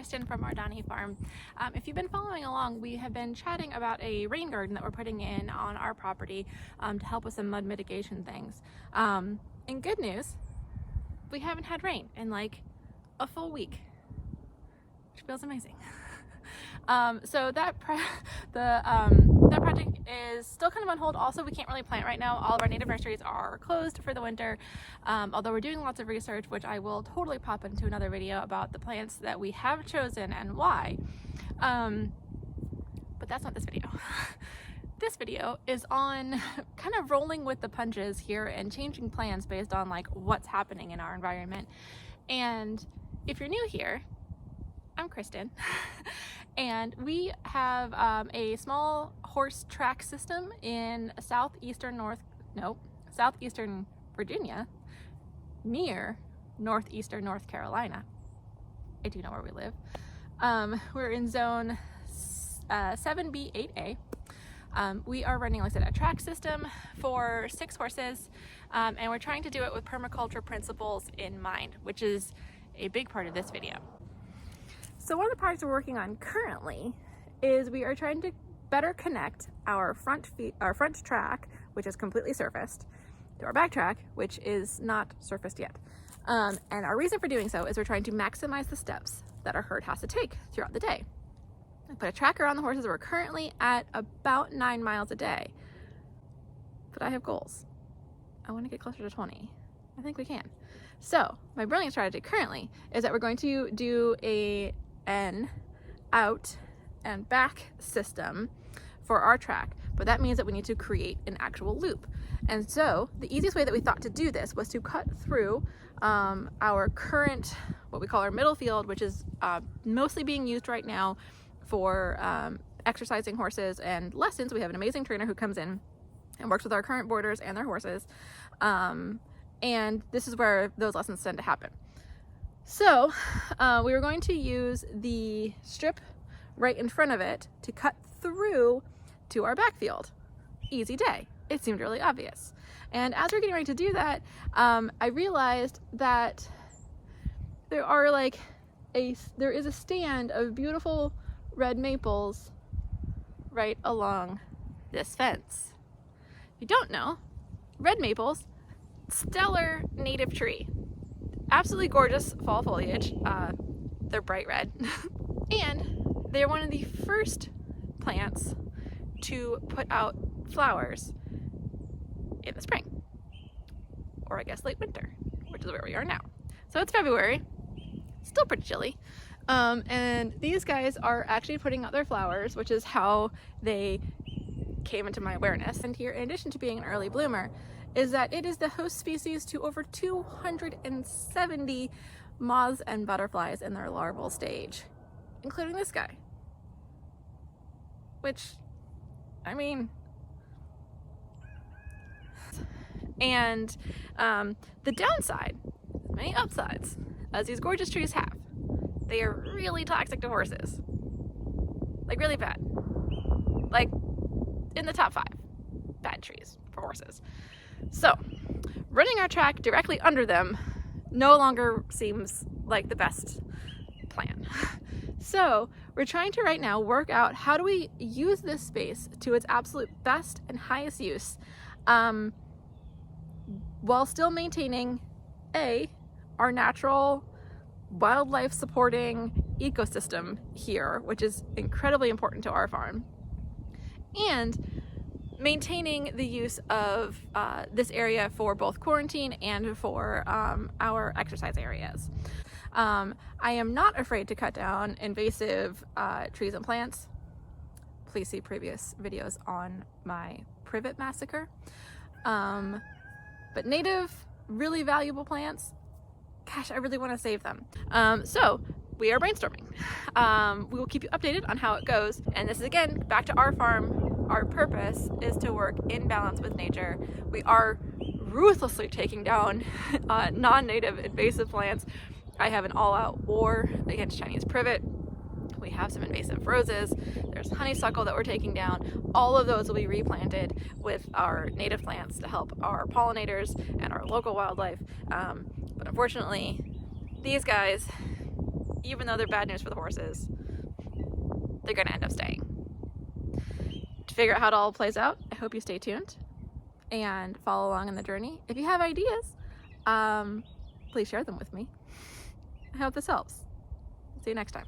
Kristen from our Donnie farm. If you've been following along, we have been chatting about a rain garden that we're putting in on our property to help with some mud mitigation things. And good news, we haven't had rain in like a full week, which feels amazing. So that project is still kind of on hold. Also, we can't really plant right now. All of our native nurseries are closed for the winter, although we're doing lots of research, which I will totally pop into another video about the plants that we have chosen and why. But that's not this video. This video is on kind of rolling with the punches here and changing plans based on like what's happening in our environment. And if you're new here, I'm Kristen, and we have a small horse track system in southeastern Virginia, near northeastern North Carolina. I do know where we live. We're in zone 7B8A. We are running, like I said, a track system for 6 horses, and we're trying to do it with permaculture principles in mind, which is a big part of this video. So one of the projects we're working on currently is we are trying to better connect our front track, which is completely surfaced, to our back track, which is not surfaced yet. And our reason for doing so is we're trying to maximize the steps that our herd has to take throughout the day. I put a tracker on the horses. We're currently at about 9 miles a day, but I have goals. I want to get closer to 20. I think we can. So my brilliant strategy currently is that we're going to do an out and back system for our track, but that means that we need to create an actual loop. And so the easiest way that we thought to do this was to cut through our current, what we call our middle field, which is mostly being used right now for exercising horses and lessons. We have an amazing trainer who comes in and works with our current boarders and their horses. And this is where those lessons tend to happen. So we were going to use the strip right in front of it to cut through to our backfield. Easy day. It seemed really obvious. And as we're getting ready to do that, I realized that there is a stand of beautiful red maples right along this fence. If you don't know, red maples, stellar native tree. Absolutely gorgeous fall foliage. They're bright red. And they're one of the first plants to put out flowers in the spring. Or I guess late winter, which is where we are now. So it's February, still pretty chilly. And these guys are actually putting out their flowers, which is how they came into my awareness. And here, in addition to being an early bloomer, is that it is the host species to over 270 moths and butterflies in their larval stage, including this guy. Which, I mean, and the downside, many upsides, as these gorgeous trees have, they are really toxic to horses. Like really bad. Like in the top 5 bad trees for horses. So running our track directly under them no longer seems like the best plan. So we're trying to right now work out how do we use this space to its absolute best and highest use, while still maintaining our natural wildlife supporting ecosystem here, which is incredibly important to our farm, and maintaining the use of this area for both quarantine and for our exercise areas. I am not afraid to cut down invasive trees and plants. Please see previous videos on my privet massacre. But native, really valuable plants, gosh, I really want to save them. So we are brainstorming. We will keep you updated on how it goes. And this is, again, back to our farm. Our purpose is to work in balance with nature. We are ruthlessly taking down non-native invasive plants. I have an all-out war against Chinese privet. We have some invasive roses. There's honeysuckle that we're taking down. All of those will be replanted with our native plants to help our pollinators and our local wildlife. But unfortunately, these guys, even though they're bad news for the horses, they're gonna end up staying. To figure out how it all plays out, I hope you stay tuned and follow along in the journey. If you have ideas, please share them with me. I hope this helps. See you next time.